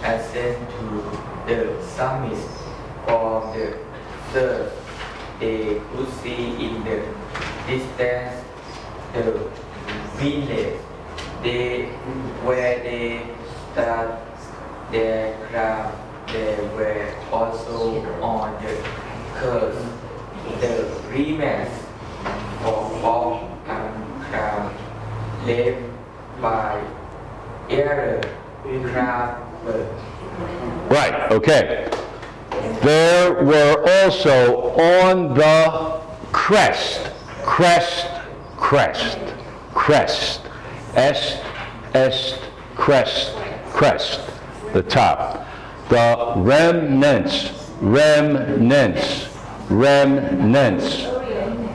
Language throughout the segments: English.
ascend to the summit from the surf. They could see in the distance the village where they start their craft. They were also on the coast. The remains of a craft left by aircraft. Right, okay. There were also on the crest, crest, the top. The remnants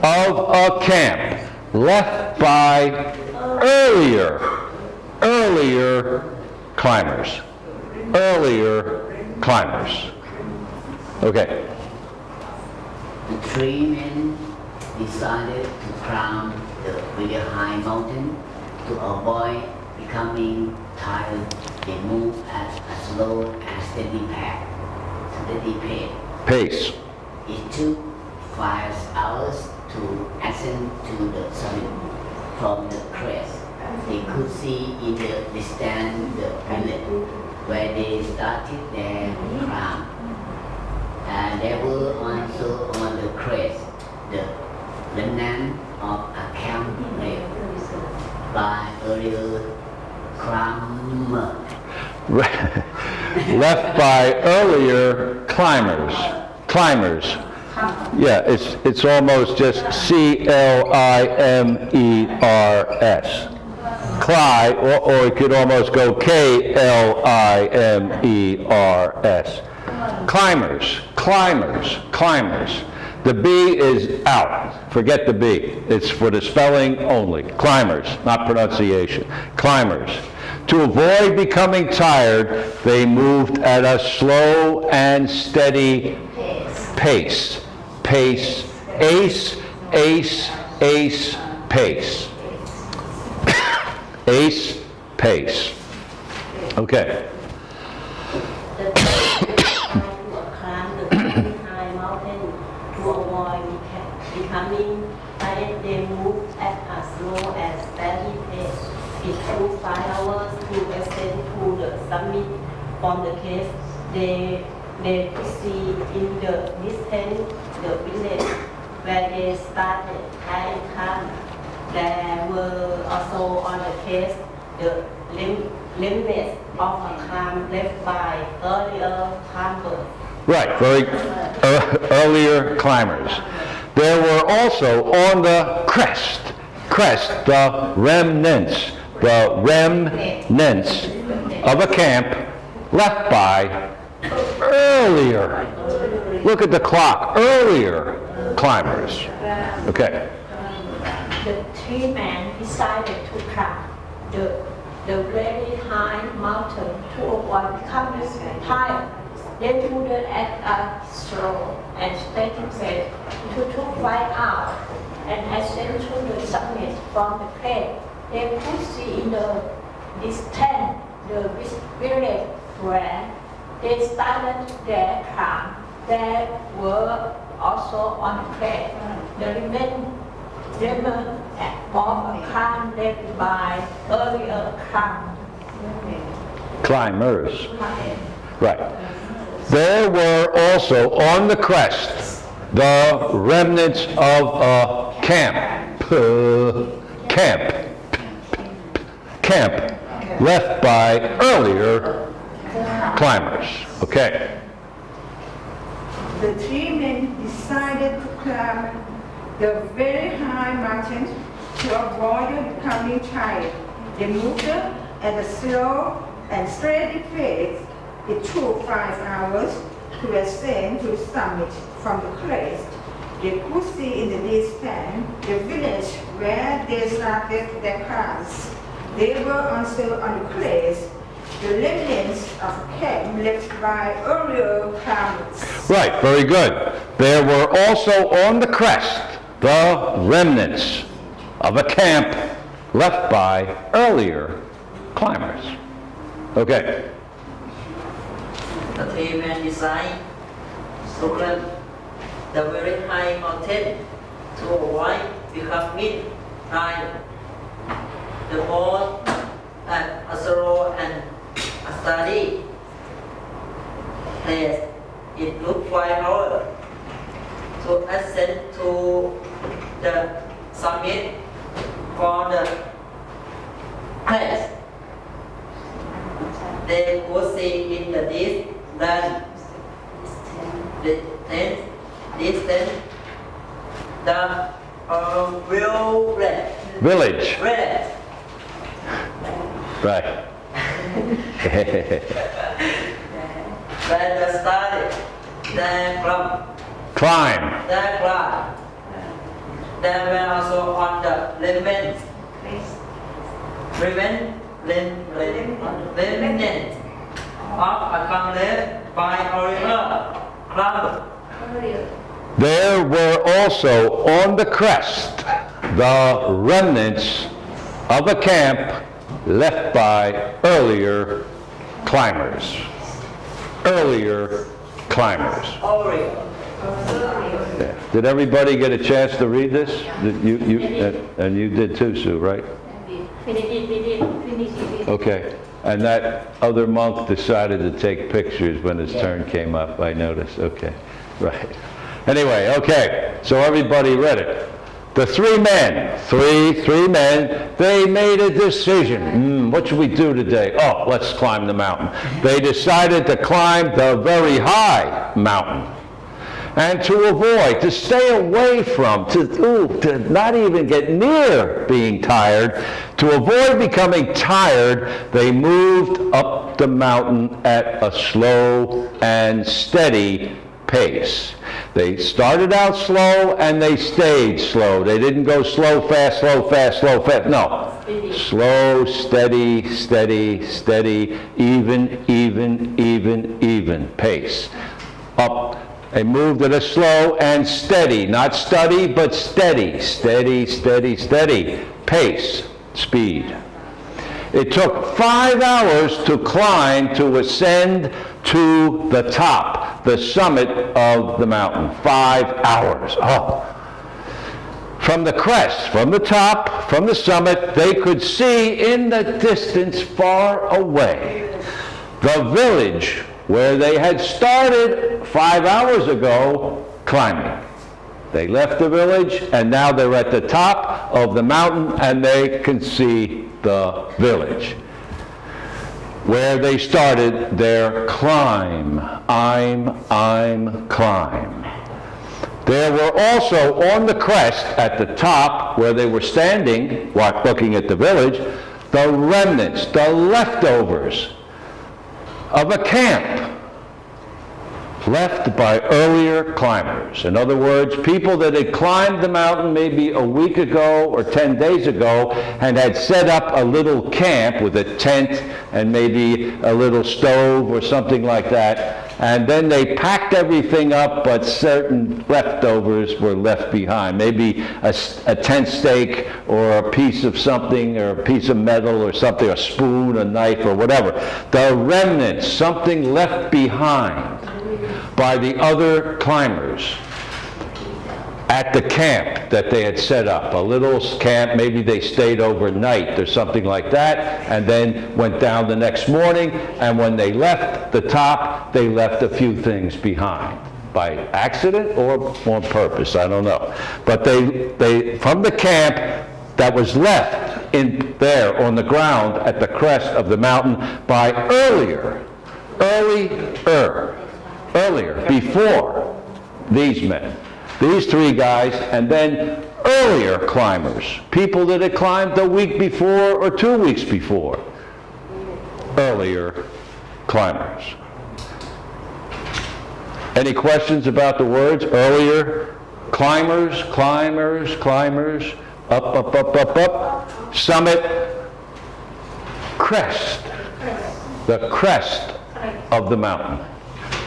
of a camp left by earlier climbers. Okay. The three men decided to climb the very high mountain to avoid becoming tired. They moved at a slow and steady pace. It took 5 hours to ascend to the summit. From the crest, they could see in the distance the village where they started their climb. And there were also on the crest the remnant of a camp left by earlier climbers. Left by earlier climbers. Yeah, it's almost just CLIMERS. Cly, or it could almost go KLIMERS. Climbers. The B is out. Forget the B. It's for the spelling only. Climbers, not pronunciation. Climbers. To avoid becoming tired, they moved at a slow and steady pace. Pace. Pace. Okay. Climb the very high mountain to avoid becoming tired. They moved at a slow and steady pace. It took 5 hours to ascend to the summit. From the cave, they could see in the distance the village where they started their camp. There were also on the cave the remnants of a camp left by earlier climbers. Right, earlier climbers. There were also on the crest, the remnants of a camp left by earlier. Look at the clock, earlier climbers. Okay. The three men decided to climb the very high mountain to avoid becoming tired. They moved at a slow and steady pace. It took 5 hours and ascend to the summit from the crest. They could see in the distance the village where they started their climb. There were also on the crest the remnant of a climb left by earlier Climbers. Right. There were also on the crest the remnants of a camp left by earlier climbers. Okay. The three men decided to climb the very high mountain to avoid becoming tired. They moved at a slow and steady pace. It took 5 hours to ascend to the summit. From the crest, they could see in the distance the village where they started their camps. They were also on the crest the remnants of a camp left by earlier climbers. Right, very good. There were also on the crest the remnants of a camp left by earlier climbers. Okay. The three men decided to climb the very high mountain to avoid becoming tired. The both at a slow and a steady pace. It took 5 hours to ascend to the summit for the crest. They could see in the distance the Village. village. Right. When they started their Climb. climb, they were also on the remnant of a concept by original climb. There were also on the crest the remnants of a camp left by earlier climbers. Earlier climbers. Oriole. Yeah. Did everybody get a chance to read this? And you did too, Sue, right? Finish. Okay. And that other monk decided to take pictures when his turn came up, I noticed. Okay. Right. Anyway, okay. So everybody read it. The three men, they made a decision. What should we do today? Oh, let's climb the mountain. They decided to climb the very high mountain. And to avoid, to stay away from, to not even get near being tired, to avoid becoming tired, they moved up the mountain at a slow and steady pace. They started out slow and they stayed slow. They didn't go slow, fast, slow, fast, slow, fast. No. Slow, steady, steady, steady, even pace. Up. They moved at a slow and steady, not steady, but steady pace, speed. It took 5 hours to climb, to ascend to the top, the summit of the mountain. 5 hours. Oh. From the crest, from the top, from the summit, they could see in the distance far away the village where they had started 5 hours ago climbing. They left the village and now they're at the top of the mountain and they can see the village where they started their climb. I'm climb. There were also on the crest at the top where they were standing, looking at the village, the remnants, the leftovers of a camp left by earlier climbers. In other words, people that had climbed the mountain maybe a week ago or 10 days ago and had set up a little camp with a tent and maybe a little stove or something like that. And then they packed everything up, but certain leftovers were left behind. Maybe a tent stake or a piece of something or a piece of metal or something, a spoon, a knife or whatever. The remnants, something left behind by the other climbers at the camp that they had set up. A little camp, maybe they stayed overnight or something like that, and then went down the next morning, and when they left the top, they left a few things behind. By accident or on purpose, I don't know. But they from the camp that was left in there on the ground at the crest of the mountain by earlier, before these men, these three guys, and then earlier climbers, people that had climbed a week before or 2 weeks before. Earlier climbers. Any questions about the words? Earlier climbers, up, summit, crest, the crest of the mountain.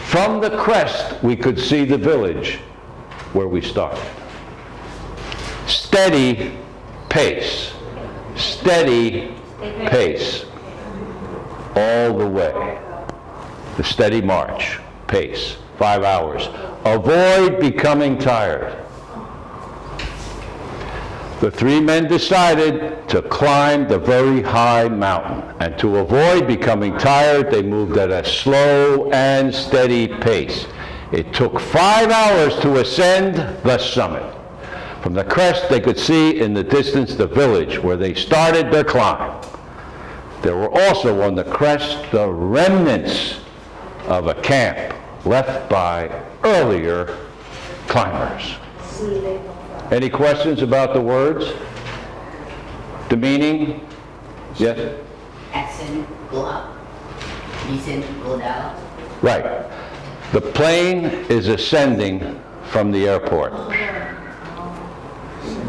From the crest, we could see the village where we started. Steady pace, all the way. The steady march, pace, 5 hours. Avoid becoming tired. The three men decided to climb the very high mountain, and to avoid becoming tired, they moved at a slow and steady pace. It took 5 hours to ascend the summit. From the crest, they could see in the distance the village where they started their climb. There were also on the crest the remnants of a camp left by earlier climbers. Any questions about the words? The meaning? Yes? Ascend, go up. Descend, go down. Right. The plane is ascending from the airport.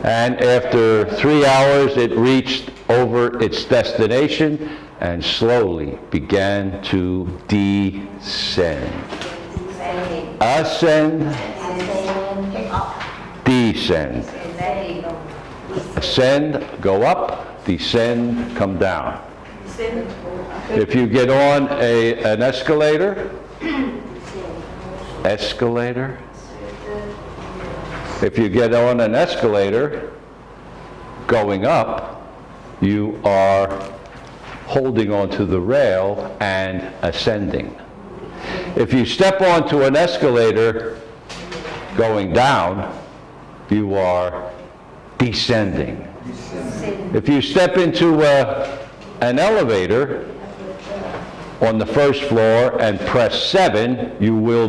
And after 3 hours, it reached over its destination and slowly began to descend. Ascend, descend. Ascend, go up, descend, come down. If you get on an escalator, if you get on an escalator going up, you are holding onto the rail and ascending. If you step onto an escalator going down, you are descending. If you step into an elevator on the first floor and press 7, you will